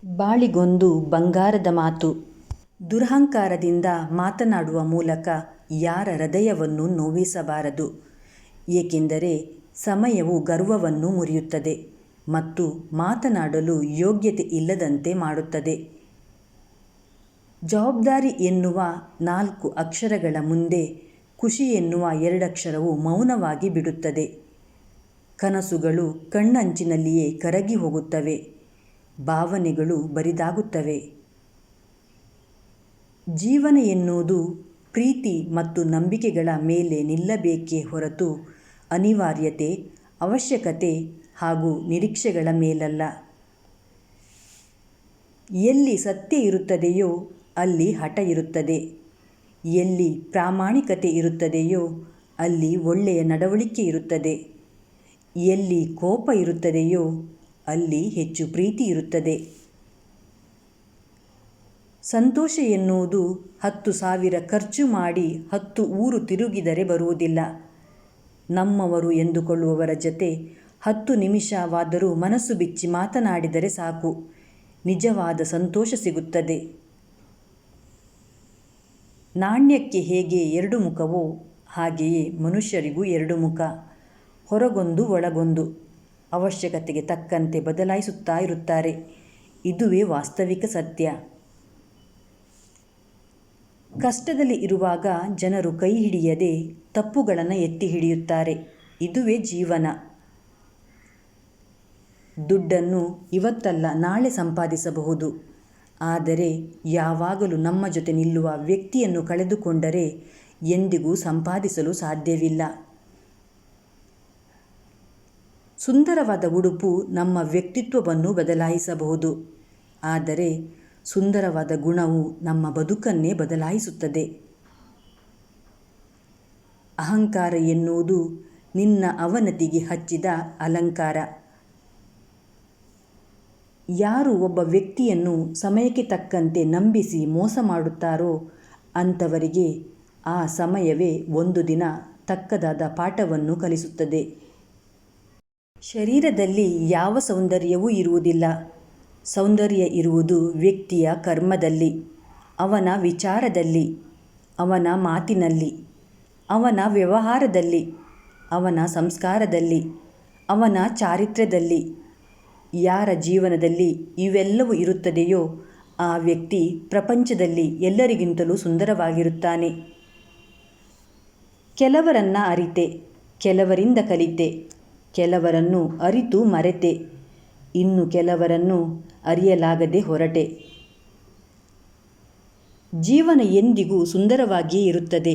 ಬಾಳಿಗೊಂದು ಬಂಗಾರದ ಮಾತು. ದುರಹಂಕಾರದಿಂದ ಮಾತನಾಡುವ ಮೂಲಕ ಯಾರ ಹೃದಯವನ್ನು ನೋವಿಸಬಾರದು. ಏಕೆಂದರೆ ಸಮಯವು ಗರ್ವವನ್ನು ಮುರಿಯುತ್ತದೆ ಮತ್ತು ಮಾತನಾಡಲು ಯೋಗ್ಯತೆ ಇಲ್ಲದಂತೆ ಮಾಡುತ್ತದೆ. ಜವಾಬ್ದಾರಿ ಎನ್ನುವ 4 ಅಕ್ಷರಗಳ ಮುಂದೆ ಖುಷಿ ಎನ್ನುವ 2 ಅಕ್ಷರವು ಮೌನವಾಗಿ ಬಿಡುತ್ತದೆ. ಕನಸುಗಳು ಕಣ್ಣಂಚಿನಲ್ಲಿಯೇ ಕರಗಿ ಹೋಗುತ್ತವೆ. ಭಾವನೆಗಳು ಬರಿದಾಗುತ್ತವೆ. ಜೀವನ ಎನ್ನುವುದು ಪ್ರೀತಿ ಮತ್ತು ನಂಬಿಕೆಗಳ ಮೇಲೆ ನಿಲ್ಲಬೇಕೇ ಹೊರತು ಅನಿವಾರ್ಯತೆ, ಅವಶ್ಯಕತೆ ಹಾಗೂ ನಿರೀಕ್ಷೆಗಳ ಮೇಲಲ್ಲ. ಎಲ್ಲಿ ಸತ್ಯ ಇರುತ್ತದೆಯೋ ಅಲ್ಲಿ ಹಠ ಇರುತ್ತದೆ. ಎಲ್ಲಿ ಪ್ರಾಮಾಣಿಕತೆ ಇರುತ್ತದೆಯೋ ಅಲ್ಲಿ ಒಳ್ಳೆಯ ನಡವಳಿಕೆ ಇರುತ್ತದೆ. ಎಲ್ಲಿ ಕೋಪ ಇರುತ್ತದೆಯೋ ಅಲ್ಲಿ ಹೆಚ್ಚು ಪ್ರೀತಿ ಇರುತ್ತದೆ. ಸಂತೋಷ ಎನ್ನುವುದು 10,000 ಖರ್ಚು ಮಾಡಿ 10 ಊರು ತಿರುಗಿದರೆ ಬರುವುದಿಲ್ಲ. ನಮ್ಮವರು ಎಂದುಕೊಳ್ಳುವವರ ಜತೆ 10 ನಿಮಿಷವಾದರೂ ಮನಸ್ಸು ಬಿಚ್ಚಿ ಮಾತನಾಡಿದರೆ ಸಾಕು, ನಿಜವಾದ ಸಂತೋಷ ಸಿಗುತ್ತದೆ. ನಾಣ್ಯಕ್ಕೆ ಹೇಗೆ 2 ಮುಖವೋ ಹಾಗೆಯೇ ಮನುಷ್ಯರಿಗೂ 2 ಮುಖ. ಹೊರಗೊಂದು ಒಳಗೊಂದು. ಅವಶ್ಯಕತೆಗೆ ತಕ್ಕಂತೆ ಬದಲಾಯಿಸುತ್ತಾ ಇರುತ್ತಾರೆ. ಇದುವೇ ವಾಸ್ತವಿಕ ಸತ್ಯ. ಕಷ್ಟದಲ್ಲಿ ಇರುವಾಗ ಜನರು ಕೈ ಹಿಡಿಯದೆ ತಪ್ಪುಗಳನ್ನು ಎತ್ತಿ ಹಿಡಿಯುತ್ತಾರೆ. ಇದುವೇ ಜೀವನ. ದುಡ್ಡನ್ನು ಇವತ್ತಲ್ಲ ನಾಳೆ ಸಂಪಾದಿಸಬಹುದು. ಆದರೆ ಯಾವಾಗಲೂ ನಮ್ಮ ಜೊತೆ ನಿಲ್ಲುವ ವ್ಯಕ್ತಿಯನ್ನು ಕಳೆದುಕೊಂಡರೆ ಎಂದಿಗೂ ಸಂಪಾದಿಸಲು ಸಾಧ್ಯವಿಲ್ಲ. ಸುಂದರವಾದ ಉಡುಪು ನಮ್ಮ ವ್ಯಕ್ತಿತ್ವವನ್ನು ಬದಲಾಯಿಸಬಹುದು. ಆದರೆ ಸುಂದರವಾದ ಗುಣವು ನಮ್ಮ ಬದುಕನ್ನೇ ಬದಲಾಯಿಸುತ್ತದೆ. ಅಹಂಕಾರ ಎನ್ನುವುದು ನಿನ್ನ ಅವನತಿಗೆ ಹಚ್ಚಿದ ಅಲಂಕಾರ. ಯಾರು ಒಬ್ಬ ವ್ಯಕ್ತಿಯನ್ನು ಸಮಯಕ್ಕೆ ತಕ್ಕಂತೆ ನಂಬಿಸಿ ಮೋಸ ಮಾಡುತ್ತಾರೋ ಅಂಥವರಿಗೆ ಆ ಸಮಯವೇ ಒಂದು ದಿನ ತಕ್ಕದಾದ ಪಾಠವನ್ನು ಕಲಿಸುತ್ತದೆ. ಶರೀರದಲ್ಲಿ ಯಾವ ಸೌಂದರ್ಯವೂ ಇರುವುದಿಲ್ಲ. ಸೌಂದರ್ಯ ಇರುವುದು ವ್ಯಕ್ತಿಯ ಕರ್ಮದಲ್ಲಿ, ಅವನ ವಿಚಾರದಲ್ಲಿ, ಅವನ ಮಾತಿನಲ್ಲಿ, ಅವನ ವ್ಯವಹಾರದಲ್ಲಿ, ಅವನ ಸಂಸ್ಕಾರದಲ್ಲಿ, ಅವನ ಚಾರಿತ್ರ್ಯದಲ್ಲಿ. ಯಾರ ಜೀವನದಲ್ಲಿ ಇವೆಲ್ಲವೂ ಇರುತ್ತದೆಯೋ ಆ ವ್ಯಕ್ತಿ ಪ್ರಪಂಚದಲ್ಲಿ ಎಲ್ಲರಿಗಿಂತಲೂ ಸುಂದರವಾಗಿರುತ್ತಾನೆ. ಕೆಲವರನ್ನು ಅರಿತೆ, ಕೆಲವರಿಂದ ಕಲಿತೆ, ಕೆಲವರನ್ನು ಅರಿತು ಮರೆತೆ, ಇನ್ನು ಕೆಲವರನ್ನು ಅರಿಯಲಾಗದೆ ಹೊರಟೆ. ಜೀವನ ಎಂದಿಗೂ ಸುಂದರವಾಗಿಯೇ ಇರುತ್ತದೆ.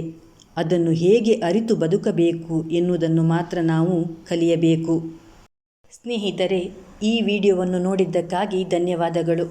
ಅದನ್ನು ಹೇಗೆ ಅರಿತು ಬದುಕಬೇಕು ಎನ್ನುವುದನ್ನು ಮಾತ್ರ ನಾವು ಕಲಿಯಬೇಕು. ಸ್ನೇಹಿತರೆ, ಈ ವಿಡಿಯೋವನ್ನು ನೋಡಿದ್ದಕ್ಕಾಗಿ ಧನ್ಯವಾದಗಳು.